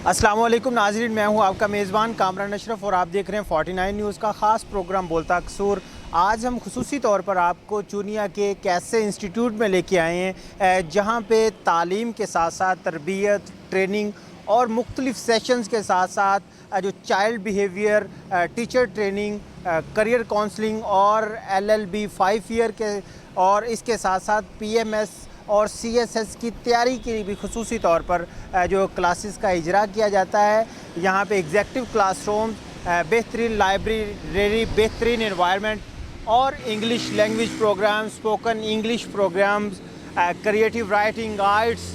السلام علیکم ناظرین، میں ہوں آپ کا میزبان کامران اشرف اور آپ دیکھ رہے ہیں 49 نیوز کا خاص پروگرام بولتا قصور۔ آج ہم خصوصی طور پر آپ کو چونیا کے ایک ایسے انسٹیٹیوٹ میں لے کے آئے ہیں جہاں پہ تعلیم کے ساتھ ساتھ تربیت، ٹریننگ اور مختلف سیشنز کے ساتھ ساتھ جو child behaviour, teacher training, career counselling اور LLB 5 ایئر کے، اور اس کے ساتھ ساتھ PMS اور CSS کی تیاری کے لیے بھی خصوصی طور پر جو کلاسز کا اجرا کیا جاتا ہے۔ یہاں پہ ایگزیکٹو کلاس روم، بہترین لائبریری، بہترین انوائرمنٹ اور English language program, spoken English programs, creative writing, arts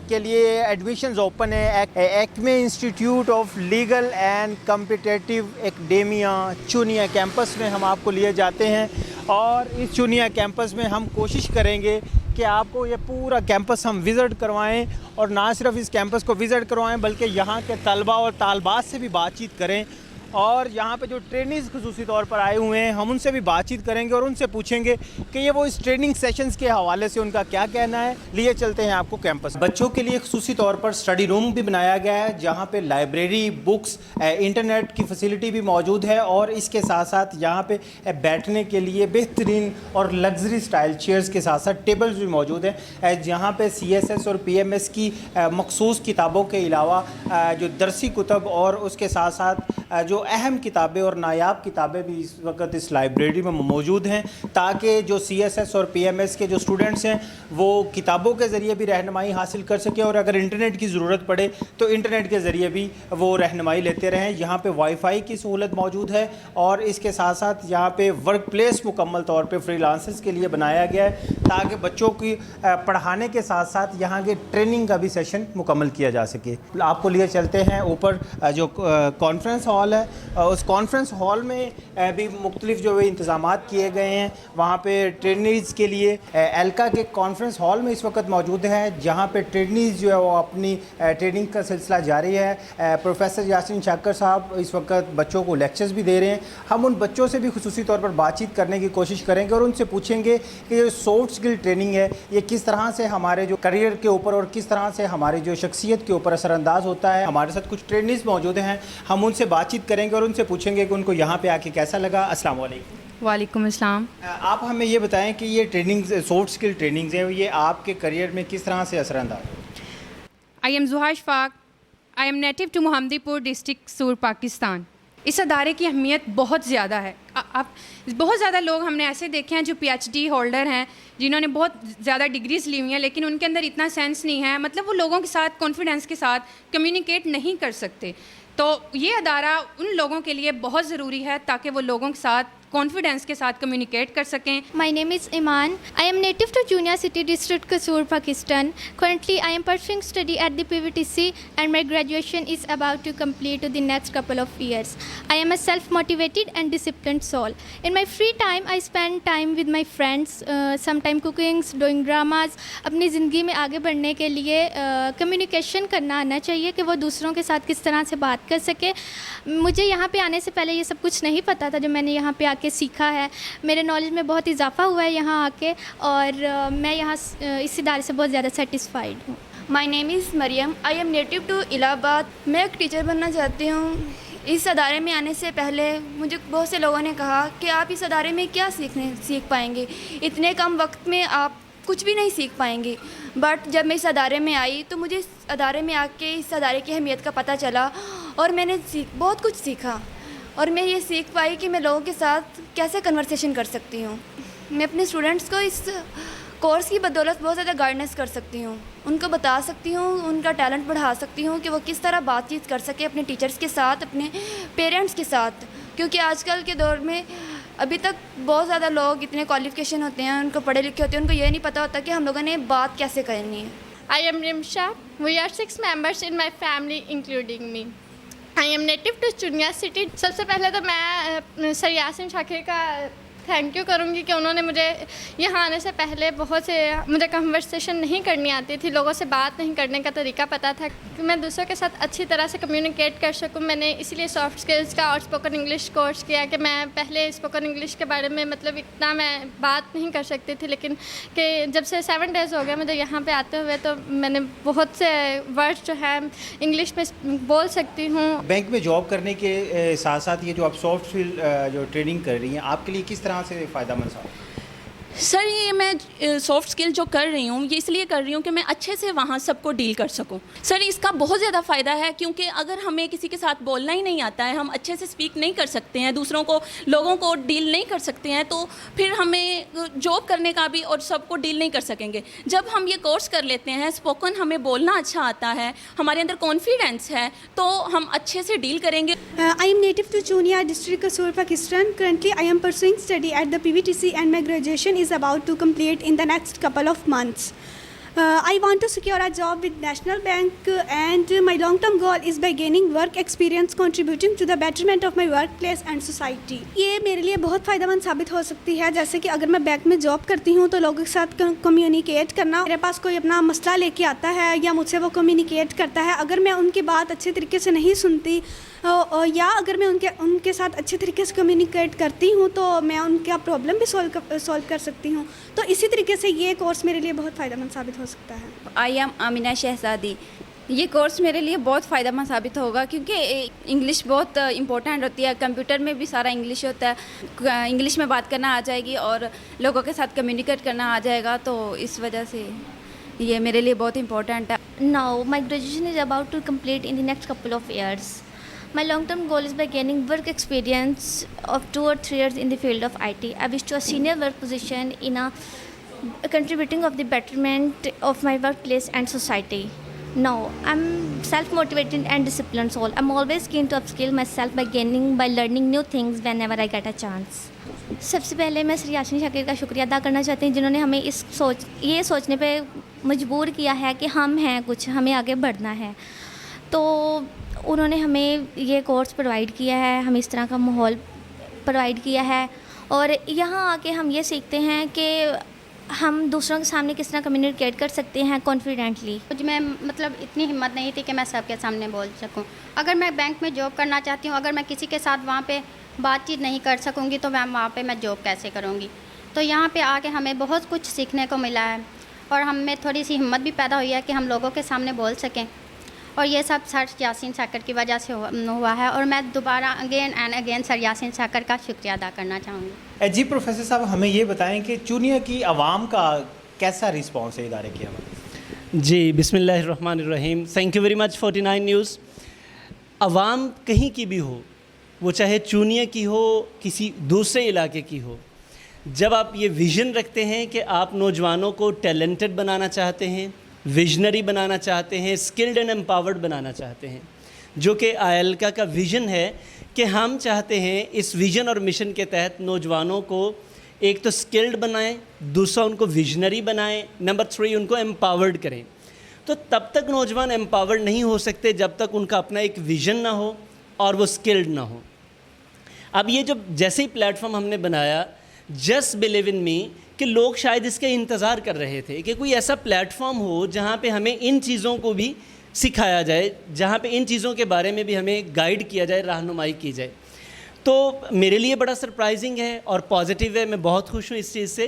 کے لیے ایڈمیشنز اوپن ہے۔ Acme Institute of Legal and Competitive Academia Chunian campus میں ہم آپ کو لیے جاتے ہیں، اور اس چونیا کیمپس میں ہم کوشش کریں گے کہ آپ کو یہ پورا کیمپس ہم وزٹ کروائیں، اور نہ صرف اس کیمپس کو وزٹ کروائیں بلکہ یہاں کے طلباء اور طالبات سے بھی بات چیت کریں، اور یہاں پہ جو ٹرینرز خصوصی طور پر آئے ہوئے ہیں ہم ان سے بھی بات چیت کریں گے اور ان سے پوچھیں گے کہ یہ وہ اس ٹریننگ سیشنز کے حوالے سے ان کا کیا کہنا ہے۔ لیے چلتے ہیں آپ کو کیمپس۔ بچوں کے لیے خصوصی طور پر اسٹڈی روم بھی بنایا گیا ہے جہاں پہ لائبریری، بکس، انٹرنیٹ کی فیسلٹی بھی موجود ہے، اور اس کے ساتھ ساتھ یہاں پہ بیٹھنے کے لیے بہترین اور لگژری سٹائل چیئرز کے ساتھ ساتھ ٹیبلز بھی موجود ہیں، جہاں پہ CSS اور PMS کی مخصوص کتابوں کے علاوہ جو درسی کتب اور اس کے ساتھ ساتھ جو اہم کتابیں اور نایاب کتابیں بھی اس وقت اس لائبریری میں موجود ہیں، تاکہ جو CSS اور PMS کے جو اسٹوڈنٹس ہیں وہ کتابوں کے ذریعے بھی رہنمائی حاصل کر سکیں، اور اگر انٹرنیٹ کی ضرورت پڑے تو انٹرنیٹ کے ذریعے بھی وہ رہنمائی لیتے رہیں۔ یہاں پہ وائی فائی کی سہولت موجود ہے، اور اس کے ساتھ ساتھ یہاں پہ ورک پلیس مکمل طور پہ فری لانسرز کے لیے بنایا گیا ہے تاکہ بچوں کی پڑھانے کے ساتھ ساتھ یہاں کے ٹریننگ کا بھی سیشن مکمل کیا جا سکے۔ آپ کو لیے چلتے ہیں اوپر جو کانفرنس ہال ہے، اس کانفرنس ہال میں بھی مختلف جو انتظامات کیے گئے ہیں۔ وہاں پہ ٹرینیز کے لیے ایلکا کے کانفرنس ہال میں اس وقت موجود ہے، جہاں پہ ٹرینیز جو ہے وہ اپنی ٹریننگ کا سلسلہ جاری ہے۔ پروفیسر یاسین شاکر صاحب اس وقت بچوں کو لیکچرز بھی دے رہے ہیں۔ ہم ان بچوں سے بھی خصوصی طور پر بات چیت کرنے کی کوشش کریں گے اور ان سے پوچھیں گے کہ یہ سافٹ اسکل ٹریننگ ہے یہ کس طرح سے ہمارے جو کریئر کے اوپر اور کس طرح سے ہماری جو شخصیت کے اوپر اثر انداز ہوتا ہے۔ ہمارے ساتھ کچھ ٹرینرز موجود ہیں، ہم ان سے بات چیت کریں گے اور ان سے پوچھیں گے کہ ان کو یہاں پہ آ کے کیسا لگا۔ السلام علیکم۔ وعلیکم السلام۔ آپ ہمیں یہ بتائیں کہ یہ ٹریننگ سافٹ اسکل ٹریننگز ہیں، یہ آپ کے کریئر میں کس طرح سے اثر انداز ہوئی؟ I am Zaha Ashfaq, I am native to Muhammadipur district سور، پاکستان۔ اس ادارے کی اہمیت بہت زیادہ ہے۔ اب بہت زیادہ لوگ ہم نے ایسے دیکھے ہیں جو PhD ہولڈر ہیں، جنہوں نے بہت زیادہ ڈگریز لی ہوئی ہیں، لیکن ان کے اندر اتنا سینس نہیں ہے، مطلب وہ لوگوں کے ساتھ کانفیڈنس کے ساتھ کمیونیکیٹ نہیں کر سکتے۔ تو یہ ادارہ ان لوگوں کے لیے بہت ضروری ہے تاکہ وہ لوگوں کے ساتھ کانفیڈنس کے ساتھ کمیونیکیٹ کر سکیں۔ My name is Iman. I am native to Chuniya City District, Kasur, Pakistan. Currently, I am pursuing study at the PVTC and my graduation is about to complete in the next couple of years. I am a self-motivated and disciplined soul. In my free time, I spend time with my friends, sometime cooking, doing dramas. اپنی زندگی میں آگے بڑھنے کے لیے communication کرنا آنا چاہیے کہ وہ دوسروں کے ساتھ کس طرح سے بات کر سکے۔ مجھے یہاں پہ آنے سے پہلے یہ سب کچھ نہیں پتہ تھا، جو میں نے یہاں پہ کے سیکھا ہے، میرے نالج میں بہت اضافہ ہوا ہے یہاں آ کے، اور میں یہاں اس ادارے سے بہت زیادہ سیٹسفائیڈ ہوں۔ مائی نیم از مریم، آئی ایم نیٹو ٹو الہ آباد۔ میں ایک ٹیچر بننا چاہتی ہوں۔ اس ادارے میں آنے سے پہلے مجھے بہت سے لوگوں نے کہا کہ آپ اس ادارے میں کیا سیکھ پائیں گے، اتنے کم وقت میں آپ کچھ بھی نہیں سیکھ پائیں گے، بٹ جب میں اس ادارے میں آئی تو مجھے اس ادارے میں آ کے اس ادارے کی اہمیت کا پتہ چلا، اور میں نے بہت کچھ سیکھا، اور میں یہ سیکھ پائی کہ میں لوگوں کے ساتھ کیسے کنورسیشن کر سکتی ہوں۔ میں اپنے اسٹوڈنٹس کو اس کورس کی بدولت بہت زیادہ گائیڈنس کر سکتی ہوں، ان کو بتا سکتی ہوں، ان کا ٹیلنٹ بڑھا سکتی ہوں کہ وہ کس طرح بات چیت کر سکے اپنے ٹیچرس کے ساتھ، اپنے پیرنٹس کے ساتھ، کیونکہ آج کل کے دور میں ابھی تک بہت زیادہ لوگ اتنے کوالیفیکیشن ہوتے ہیں، ان کو پڑھے لکھے ہوتے ہیں، ان کو یہ نہیں پتہ ہوتا کہ ہم لوگوں نے بات کیسے کرنی ہے۔ I am Rimsha. We are 6 members in my family including me. I am native to Chuniya City. سب سے پہلے تو میں سر یاسین شاکر کا تھینک یو کروں گی کہ انہوں نے مجھے یہاں آنے سے پہلے بہت سے مجھے کنورسیشن نہیں کرنی آتی تھی, لوگوں سے بات نہیں کرنے کا طریقہ پتہ تھا کہ میں دوسروں کے ساتھ اچھی طرح سے کمیونیکیٹ کر سکوں. میں نے اسی لیے سافٹ اسکلس کا اور اسپوکن انگلش کورس کیا کہ میں پہلے اسپوکن انگلش کے بارے میں مطلب اتنا میں بات نہیں کر سکتی تھی, لیکن کہ جب سے 7 days ہو گئے مجھے یہاں پہ آتے ہوئے تو میں نے بہت سے ورڈ جو ہے انگلش میں بول سکتی ہوں. بینک میں جاب کرنے کے ساتھ ساتھ یہ جو آپ سافٹ اسکل جو ٹریننگ کر رہی ہیں آپ کے لیے کس طرح سے فائدہ مند ہے؟ سر یہ میں سافٹ اسکل جو کر رہی ہوں یہ اس لیے کر رہی ہوں کہ میں اچھے سے وہاں سب کو ڈیل کر سکوں. سر اس کا بہت زیادہ فائدہ ہے کیونکہ اگر ہمیں کسی کے ساتھ بولنا ہی نہیں آتا ہے, ہم اچھے سے اسپیک نہیں کر سکتے ہیں, دوسروں کو لوگوں کو ڈیل نہیں کر سکتے ہیں, تو پھر ہمیں جاب کرنے کا بھی اور سب کو ڈیل نہیں کر سکیں گے. جب ہم یہ کورس کر لیتے ہیں اسپوکن, ہمیں بولنا اچھا آتا ہے, ہمارے اندر کانفیڈینس ہے, تو ہم اچھے سے ڈیل کریں گے. I am native to Chunia district, Kasur, Pakistan. Currently, I am pursuing study at the PVTC and my graduation is about to complete in the next couple of months. I want to secure a job with National Bank and my long-term goal is by gaining work experience contributing to the betterment of my workplace and society. یہ میرے لیے بہت فائدہ مند ثابت ہو سکتی ہے, جیسے کہ اگر میں بینک میں جاب کرتی ہوں تو لوگوں کے ساتھ کمیونیکیٹ کرنا, میرے پاس کوئی اپنا مسئلہ لے کے آتا ہے یا مجھ سے وہ کمیونیکیٹ کرتا ہے, اگر میں ان کی بات اچھے طریقے سے نہیں سنتی یا اگر میں ان کے ساتھ اچھے طریقے سے کمیونیکیٹ کرتی ہوں تو میں ان کا پرابلم بھی سولو کر سکتی ہوں. تو اسی طریقے سے یہ کورس میرے لیے بہت فائدہ مند ثابت ہو سکتا ہے. آئی ایم آمینہ شہزادی. یہ کورس میرے لیے بہت فائدہ مند ثابت ہوگا کیونکہ انگلش بہت امپورٹنٹ ہوتی ہے. کمپیوٹر میں بھی سارا انگلش ہوتا ہے, انگلش میں بات کرنا آ جائے گی اور لوگوں کے ساتھ کمیونیکیٹ کرنا آ جائے گا, تو اس وجہ سے یہ میرے لیے بہت امپورٹنٹ ہے. Now, my graduation is about to complete in the next couple of years. My long-term goal is by gaining work experience of 2 or 3 years in the field of IT. I wish to a senior work position in contributing of the betterment of my workplace and society. Now, I'm self-motivated and disciplined soul. I'm always keen to upskill myself by learning new things whenever I get a chance. سب سے پہلے میں سر یاسین شاکر کا شکریہ ادا کرنا چاہتی ہوں جنہوں نے ہمیں یہ سوچنے پہ مجبور کیا ہے کہ ہم ہیں کچھ, ہمیں آگے بڑھنا ہے. تو انہوں نے ہمیں یہ کورس پرووائڈ کیا ہے, ہمیں اس طرح کا ماحول پرووائڈ کیا ہے, اور یہاں آ کے ہم یہ سیکھتے ہیں کہ ہم دوسروں کے سامنے کس طرح کمیونیکیٹ کر سکتے ہیں کانفیڈنٹلی. مجھ میں مطلب اتنی ہمت نہیں تھی کہ میں سب کے سامنے بول سکوں. اگر میں بینک میں جاب کرنا چاہتی ہوں, اگر میں کسی کے ساتھ وہاں پہ بات چیت نہیں کر سکوں گی تو میں وہاں پہ میں جاب کیسے کروں گی. تو یہاں پہ آ کے ہمیں بہت کچھ سیکھنے کو ملا ہے اور ہم میں تھوڑی سی ہمت بھی پیدا ہوئی ہے کہ ہم لوگوں کے سامنے بول سکیں, اور یہ سب سر یاسین شاکر کی وجہ سے ہوا ہے, اور میں دوبارہ اگین اینڈ اگین سر یاسین شاکر کا شکریہ ادا کرنا چاہوں گی. جی پروفیسر صاحب, ہمیں یہ بتائیں کہ چونیا کی عوام کا کیسا رسپانس ہے ادارے کے حوالے؟ جی بسم اللہ الرحمن الرحیم. Thank you very much 49 news. عوام کہیں کی بھی ہو, وہ چاہے چونیا کی ہو کسی دوسرے علاقے کی ہو, جب آپ یہ ویژن رکھتے ہیں کہ آپ نوجوانوں کو ٹیلنٹڈ بنانا چاہتے ہیں, ویژنری بنانا چاہتے ہیں, اسکلڈ اینڈ امپاورڈ بنانا چاہتے ہیں, جو کہ آئلکا کا ویژن ہے کہ ہم چاہتے ہیں اس ویژن اور مشن کے تحت نوجوانوں کو ایک تو اسکلڈ بنائیں, دوسرا ان کو ویژنری بنائیں, نمبر 3 ان کو امپاورڈ کریں. تو تب تک نوجوان امپاورڈ نہیں ہو سکتے جب تک ان کا اپنا ایک ویژن نہ ہو اور وہ اسکلڈ نہ ہو. اب یہ جو جیسے ہی پلیٹ فارم ہم نے بنایا جسٹ بلیو ان می, کہ لوگ شاید اس کا انتظار کر رہے تھے کہ کوئی ایسا پلیٹ فارم ہو جہاں پہ ہمیں ان چیزوں کو بھی سکھایا جائے, جہاں پہ ان چیزوں کے بارے میں بھی ہمیں گائیڈ کیا جائے, رہنمائی کی جائے. تو میرے لیے بڑا سرپرائزنگ ہے اور پازیٹیو ہے. میں بہت خوش ہوں اس چیز سے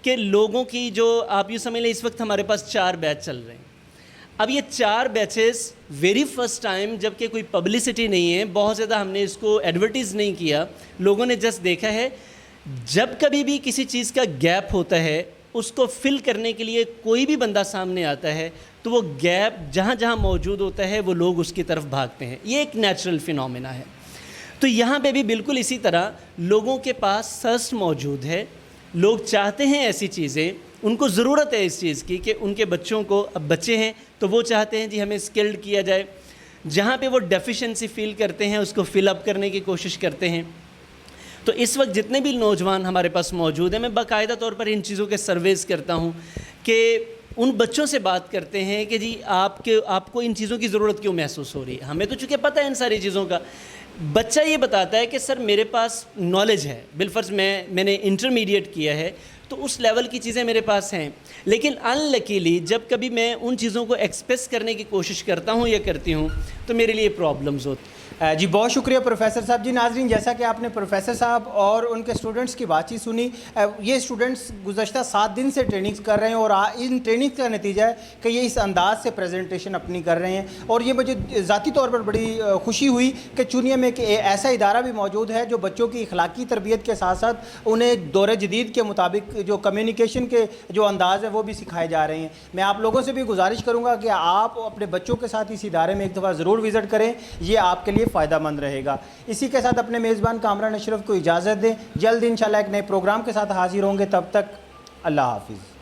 کہ لوگوں کی جو آپ یوں سمجھ لیں اس وقت ہمارے پاس 4 بیچ چل رہے ہیں. اب یہ 4 بیچز ویری فرسٹ ٹائم, جب کہ کوئی پبلسٹی نہیں ہے, بہت زیادہ ہم نے اس کو ایڈورٹیز نہیں کیا, لوگوں نے جسٹ دیکھا ہے. جب کبھی بھی کسی چیز کا گیپ ہوتا ہے اس کو فل کرنے کے لیے کوئی بھی بندہ سامنے آتا ہے تو وہ گیپ جہاں جہاں موجود ہوتا ہے وہ لوگ اس کی طرف بھاگتے ہیں. یہ ایک نیچرل فینومینا ہے. تو یہاں پہ بھی بالکل اسی طرح لوگوں کے پاس سرسٹ موجود ہے, لوگ چاہتے ہیں ایسی چیزیں, ان کو ضرورت ہے اس چیز کی کہ ان کے بچوں کو, اب بچے ہیں تو وہ چاہتے ہیں جی ہمیں اسکلڈ کیا جائے, جہاں پہ وہ ڈیفیشنسی فیل کرتے ہیں اس کو فل اپ کرنے کی کوشش کرتے ہیں. تو اس وقت جتنے بھی نوجوان ہمارے پاس موجود ہیں, میں باقاعدہ طور پر ان چیزوں کے سرویز کرتا ہوں کہ ان بچوں سے بات کرتے ہیں کہ جی آپ کو ان چیزوں کی ضرورت کیوں محسوس ہو رہی ہے. ہمیں تو چونکہ پتہ ہے ان ساری چیزوں کا, بچہ یہ بتاتا ہے کہ سر میرے پاس نالج ہے، بالفرض میں نے انٹرمیڈیٹ کیا ہے تو اس لیول کی چیزیں میرے پاس ہیں، لیکن ان لکیلی جب کبھی میں ان چیزوں کو ایکسپریس کرنے کی کوشش کرتا ہوں یا کرتی ہوں تو میرے لیے پرابلمز ہوتی ہیں۔ جی بہت شکریہ پروفیسر صاحب۔ جی ناظرین، جیسا کہ آپ نے پروفیسر صاحب اور ان کے اسٹوڈنٹس کی بات چیت سنی، یہ اسٹوڈنٹس گزشتہ 7 دن سے ٹریننگز کر رہے ہیں اور ان ٹریننگ کا نتیجہ ہے کہ یہ اس انداز سے پریزنٹیشن اپنی کر رہے ہیں، اور یہ مجھے ذاتی طور پر بڑی خوشی ہوئی کہ چونیا میں ایک ایسا ادارہ بھی موجود ہے جو بچوں کی اخلاقی تربیت کے ساتھ ساتھ انہیں دور جدید کے مطابق جو کمیونیکیشن کے جو انداز ہے وہ بھی سکھائے جا رہے ہیں۔ میں آپ لوگوں سے بھی گزارش کروں گا کہ آپ اپنے بچوں کے ساتھ اس ادارے میں ایک دفعہ ضرور وزٹ کریں، یہ آپ کے لیے فائدہ مند رہے گا۔ اسی کے ساتھ اپنے میزبان کامران اشرف کو اجازت دیں، جلد انشاءاللہ ایک نئے پروگرام کے ساتھ حاضر ہوں گے، تب تک اللہ حافظ۔